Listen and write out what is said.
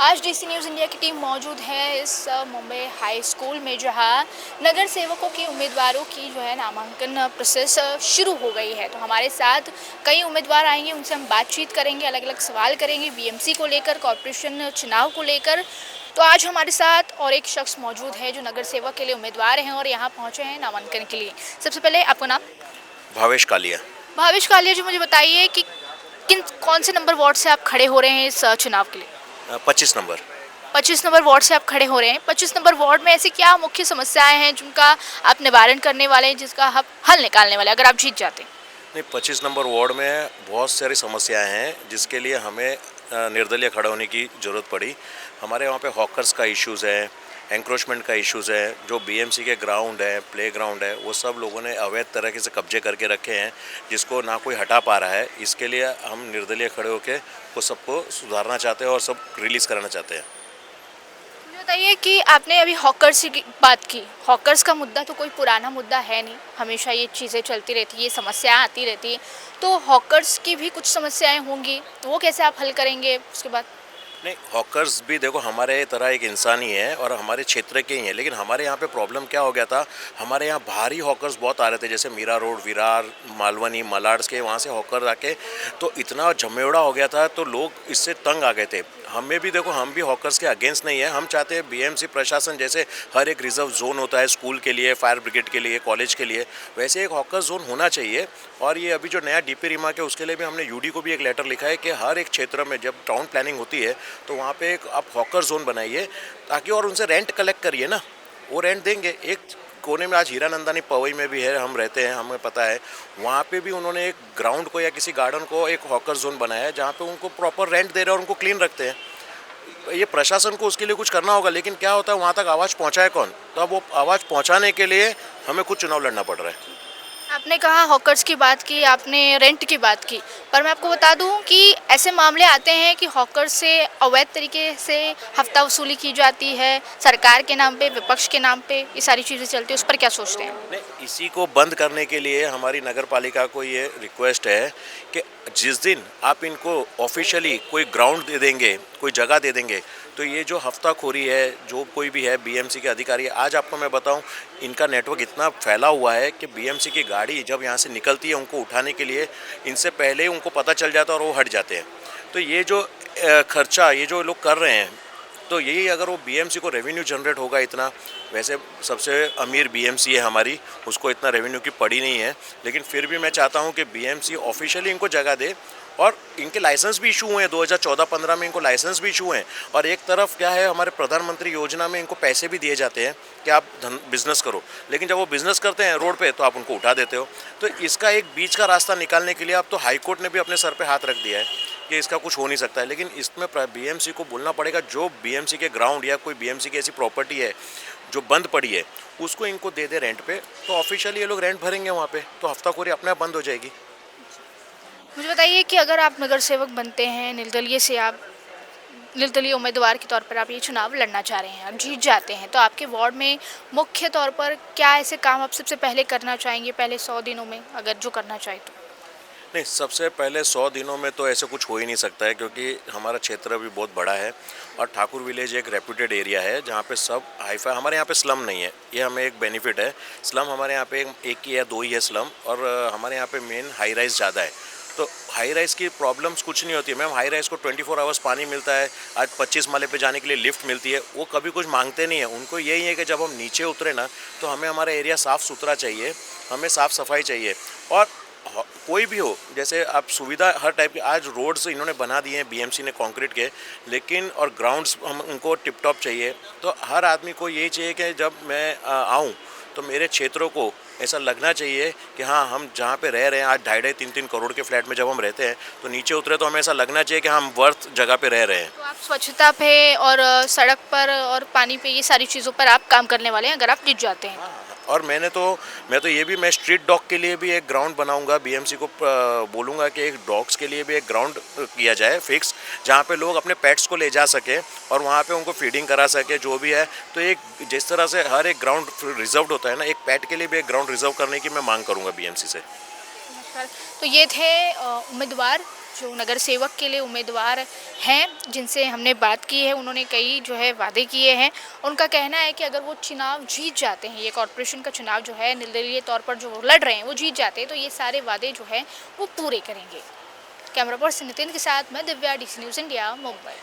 आज DC news India की team मौजूद है इस मुंबई हाई स्कूल में, जहां नगर सेवकों की उम्मीदवारों की जो है नामांकन प्रोसेस शुरू हो गई है। तो हमारे साथ कई उम्मीदवार आएंगे, उनसे हम बातचीत करेंगे, अलग अलग सवाल करेंगे बीएमसी को लेकर, कॉरपोरेशन चुनाव को लेकर। तो आज हमारे साथ और एक शख्स मौजूद है जो नगर सेवक के लिए उम्मीदवार हैं और यहाँ पहुँचे हैं नामांकन के लिए। सबसे पहले आपका नाम? भावेश कालिया। भावेश कालिया जी, मुझे बताइए कि कौन से नंबर वार्ड से आप खड़े हो रहे हैं इस चुनाव के लिए? 25 नंबर। 25 नंबर वार्ड से आप खड़े हो रहे हैं। 25 नंबर वार्ड में ऐसी क्या मुख्य समस्याएं हैं जिनका आप निवारण करने वाले हैं, जिसका आप हल निकालने वाले हैं अगर आप जीत जाते हैं? नहीं, 25 नंबर वार्ड में बहुत सारी समस्याएं हैं जिसके लिए हमें निर्दलीय खड़ा होने की ज़रूरत पड़ी। हमारे वहाँ पे हॉकर्स का इश्यूज़ है, एंक्रोचमेंट का इश्यूज़ है, जो बीएमसी के ग्राउंड है, प्ले ग्राउंड है, वो सब लोगों ने अवैध तरीके से कब्जे करके रखे हैं, जिसको ना कोई हटा पा रहा है। इसके लिए हम निर्दलीय खड़े होकर वो सबको सुधारना चाहते हैं और सब रिलीज़ कराना चाहते हैं। मुझे बताइए कि आपने अभी हॉकर्स की बात की। हॉकर्स का मुद्दा तो कोई पुराना मुद्दा है नहीं, हमेशा ये चीज़ें चलती रहती है, ये समस्याएं आती रहती हैं। तो हॉकर्स की भी कुछ समस्याएं होंगी, तो वो कैसे आप हल करेंगे उसके बाद? नहीं, हॉकर्स भी देखो हमारे तरह एक इंसान ही है और हमारे क्षेत्र के ही हैं, लेकिन हमारे यहाँ पे प्रॉब्लम क्या हो गया था, हमारे यहाँ बाहरी हॉकर्स बहुत आ रहे थे, जैसे मीरा रोड, विरार, मालवनी, मलाड्स के वहाँ से हॉकर आके तो इतना झमेड़ा हो गया था, तो लोग इससे तंग आ गए थे। हमें भी देखो, हम भी हॉकर्स के अगेंस्ट नहीं है। हम चाहते हैं बीएमसी प्रशासन जैसे हर एक रिजर्व जोन होता है स्कूल के लिए, फायर ब्रिगेड के लिए, कॉलेज के लिए, वैसे एक हॉकर जोन होना चाहिए। और ये अभी जो नया डीपी रिमार्क है उसके लिए भी हमने यूडी को भी एक लेटर लिखा है कि हर एक क्षेत्र में जब टाउन प्लानिंग होती है तो वहाँ पे एक आप हॉकर जोन बनाइए, ताकि और उनसे रेंट कलेक्ट करिए ना, वो रेंट देंगे। एक कोने में आज हीरानंदानी पवई में भी है, हम रहते हैं, हमें पता है, वहाँ पे भी उन्होंने एक ग्राउंड को या किसी गार्डन को एक हॉकर जोन बनाया है जहाँ पे उनको प्रॉपर रेंट दे रहे हैं और उनको क्लीन रखते हैं। ये प्रशासन को उसके लिए कुछ करना होगा, लेकिन क्या होता है वहाँ तक आवाज़ पहुँचाए कौन? तो अब वो आवाज़ पहुँचाने के लिए हमें खुद चुनाव लड़ना पड़ रहा है। आपने कहा हॉकर्स की बात की, आपने रेंट की बात की, पर मैं आपको बता दूं कि ऐसे मामले आते हैं कि हॉकर्स से अवैध तरीके से हफ्ता वसूली की जाती है, सरकार के नाम पे, विपक्ष के नाम पे ये सारी चीज़ें चलती हैं। उस पर क्या सोचते हैं? नहीं, इसी को बंद करने के लिए हमारी नगर पालिका को ये रिक्वेस्ट है कि जिस दिन आप इनको ऑफिशियली कोई ग्राउंड दे देंगे, कोई जगह दे देंगे, तो ये जो हफ्ताखोरी है, जो कोई भी है बीएमसी के अधिकारी, आज आपको मैं बताऊं, इनका नेटवर्क इतना फैला हुआ है कि बीएमसी की गाड़ी जब यहाँ से निकलती है उनको उठाने के लिए, इनसे पहले ही उनको पता चल जाता है और वो हट जाते हैं। तो ये जो खर्चा ये जो लोग कर रहे हैं, तो यही अगर वो बीएमसी को रेवेन्यू जनरेट होगा इतना, वैसे सबसे अमीर बीएमसी है हमारी, उसको इतना रेवेन्यू की पड़ी नहीं है, लेकिन फिर भी मैं चाहता हूँ कि बीएमसी ऑफिशियली इनको जगह दे। और इनके लाइसेंस भी इशू हुए हैं, 2014-15 में इनको लाइसेंस भी इशू हैं। और एक तरफ क्या है, हमारे प्रधानमंत्री योजना में इनको पैसे भी दिए जाते हैं कि आप बिजनेस करो, लेकिन जब वो बिजनेस करते हैं रोड पे तो आप उनको उठा देते हो। तो इसका एक बीच का रास्ता निकालने के लिए अब तो हाई कोर्ट ने भी अपने सर पे हाथ रख दिया है कि इसका कुछ हो नहीं सकता है, लेकिन इसमें बीएमसी को बोलना पड़ेगा, जो बीएमसी के ग्राउंड या कोई बीएमसी की ऐसी प्रॉपर्टी है जो बंद पड़ी है, उसको इनको दे दे रेंट पे, तो ऑफिशियली ये लोग रेंट भरेंगे वहाँ पे, तो हफ्ताखोरी अपने आप बंद हो जाएगी। मुझे बताइए कि अगर आप नगर सेवक बनते हैं, निर्दलीय से आप निर्दलीय उम्मीदवार के तौर पर आप ये चुनाव लड़ना चाह रहे हैं, आप जीत जाते हैं, तो आपके वार्ड में मुख्य तौर पर क्या ऐसे काम आप सबसे पहले करना चाहेंगे, पहले 100 दिनों में अगर जो करना चाहे तो? नहीं, सबसे पहले 100 दिनों में तो ऐसे कुछ हो ही नहीं सकता है, क्योंकि हमारा क्षेत्र भी बहुत बड़ा है और ठाकुर विलेज एक रेप्यूटेड एरिया है जहाँ पे सब हाईफाई, हमारे यहाँ पे स्लम नहीं है, ये हमें एक बेनिफिट है। स्लम हमारे यहाँ पे एक ही या दो ही है स्लम, और हमारे यहाँ पे मेन हाई राइज ज़्यादा है, तो हाई राइज की प्रॉब्लम्स कुछ नहीं होती है। मैम, हाई राइज को 24 आवर्स पानी मिलता है, आज 25 माले पे जाने के लिए लिफ्ट मिलती है, वो कभी कुछ मांगते नहीं है। उनको यही है कि जब हम नीचे उतरे ना, तो हमें हमारा एरिया साफ़ सुथरा चाहिए, हमें साफ़ सफाई चाहिए। और कोई भी हो, जैसे आप सुविधा हर टाइप की, आज रोड्स इन्होंने बना दिए हैं बीएमसी ने कंक्रीट के, लेकिन और ग्राउंड्स हम उनको टिप टॉप चाहिए। तो हर आदमी को यही चाहिए कि जब मैं आऊँ तो मेरे क्षेत्रों को ऐसा लगना चाहिए कि हाँ, हम जहाँ पे रह रहे हैं, आज 2.5-3 करोड़ के फ्लैट में जब हम रहते हैं तो नीचे उतरे तो हमें ऐसा लगना चाहिए कि हम वर्थ जगह पे रह रहे हैं। तो आप स्वच्छता पे और सड़क पर और पानी पे, ये सारी चीज़ों पर आप काम करने वाले हैं अगर आप जीत जाते हैं तो? और मैं स्ट्रीट डॉग के लिए भी एक ग्राउंड बनाऊंगा, बीएमसी को बोलूँगा कि एक डॉग्स के लिए भी एक ग्राउंड किया जाए फिक्स, जहाँ पे लोग अपने पेट्स को ले जा सके और वहाँ पे उनको फीडिंग करा सके, जो भी है। तो एक जिस तरह से हर एक ग्राउंड रिजर्व्ड होता है ना, एक पेट के लिए भी एक ग्राउंड रिजर्व करने की मैं मांग करूँगा बीएमसी से। नमस्कार। तो ये थे उम्मीदवार जो नगर सेवक के लिए उम्मीदवार हैं, जिनसे हमने बात की है। उन्होंने कई जो है वादे किए हैं। उनका कहना है कि अगर वो चुनाव जीत जाते हैं, ये कॉरपोरेशन का चुनाव जो है निर्दलीय तौर पर जो वो लड़ रहे हैं, वो जीत जाते हैं, तो ये सारे वादे जो है वो पूरे करेंगे। कैमरा पर्सन नितिन के साथ मैं Divya, DC news India, Mumbai.